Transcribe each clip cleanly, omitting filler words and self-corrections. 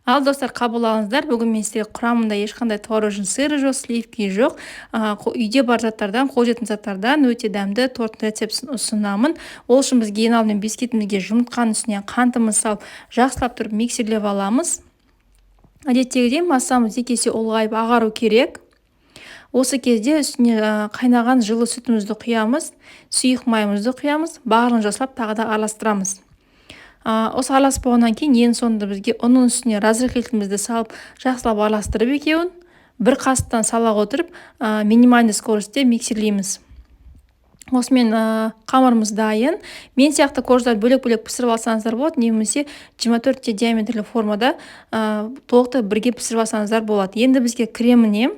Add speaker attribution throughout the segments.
Speaker 1: Ал достар, қабыл алыңыздар. Бүгін мен сізге құрамында ешқандай творожный сыры жоқ, сливки жоқ. Үйде бар заттардан, қолжетімді заттардан өте дәмді торт рецептісін ұсынамын. Ол үшін бізге ең алдымен бисквитімізге жұмыртқаның үстіне қантымыз салып, жақсылап тұрып миксерлеп аламыз. Әдеттегідей массамыз екі есе ұлғайып ағару керек. Осы кезде үстіне қайнаған жылы сүтімізді құямыз, сұйық майымызды құямыз, барлығын жасап тағы да араластырамыз. Осы араласып болғаннан кейін ең соңында бізге оның үстіне разрыхлителімізді салып, жақсылап араластырып екеуін бір қасықтан сала отырып, минимальный скоростьте миксерлейміз. Осымен қамырымыз дайын. Мен сияқты корждар бөлек-бөлек пісіріп алсаңыздар болады, немесе 24 диаметрлі формада толықтай бірге пісіріп алсаңыздар болады. Енді бізге креміне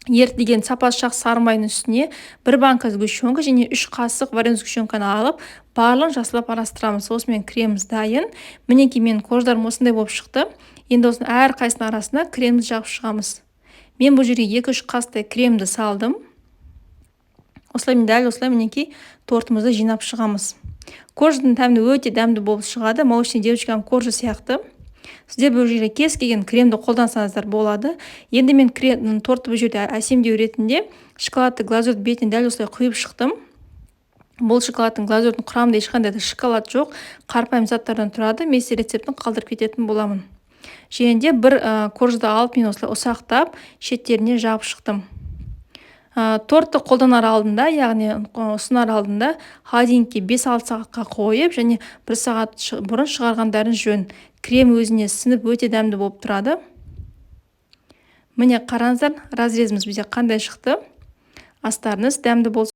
Speaker 1: ерітілген сапасы жақсы сары майдың үстіне бір банка сгущенка және 3 қасық вареный сгущенканы алып, барлығын жақсылап араластырамыз. Осымен креміміз дайын. Мінекей менің корждарым осындай болып шықты. Енді осының әр қайсының арасына кремді жағып шығамыз. Мен бұл жерге 2-3 қасықтай кремді салдым. Осылай дәл осылай мінекей тортымызды жинап шығамыз. Корждың тәмді өте дәмді болып шығады. Молочный девочканың коржы сияқты. Сіздер бұл жерге кез келген кремді қолдансаңыздар болады. Енді мен торты бұл жерде әсемдеу ретінде шоколадты глазурь бетіне дәл осылай құйып шықтым. Бұл шоколадтың глазурьдің құрамында ешқандай да шоколад жоқ, қарапайым заттардан тұрады. Мен сізге рецептін қалдырып кететін боламын. Және де бір коржды алып мен осылай ұсақтап шеттеріне жағып шықтым. Тортты қолданар алдында, яғни ұсынар алдында холодильникке 5-6 сағатқа қойып, және 1 сағат бұрын шығарғандарың жөн. Крем өзіне сіңіп өте дәмді болып тұрады. Міне қараңыздар, разрезіміз бізде қандай шықты. Астарыңыз дәмді болсын.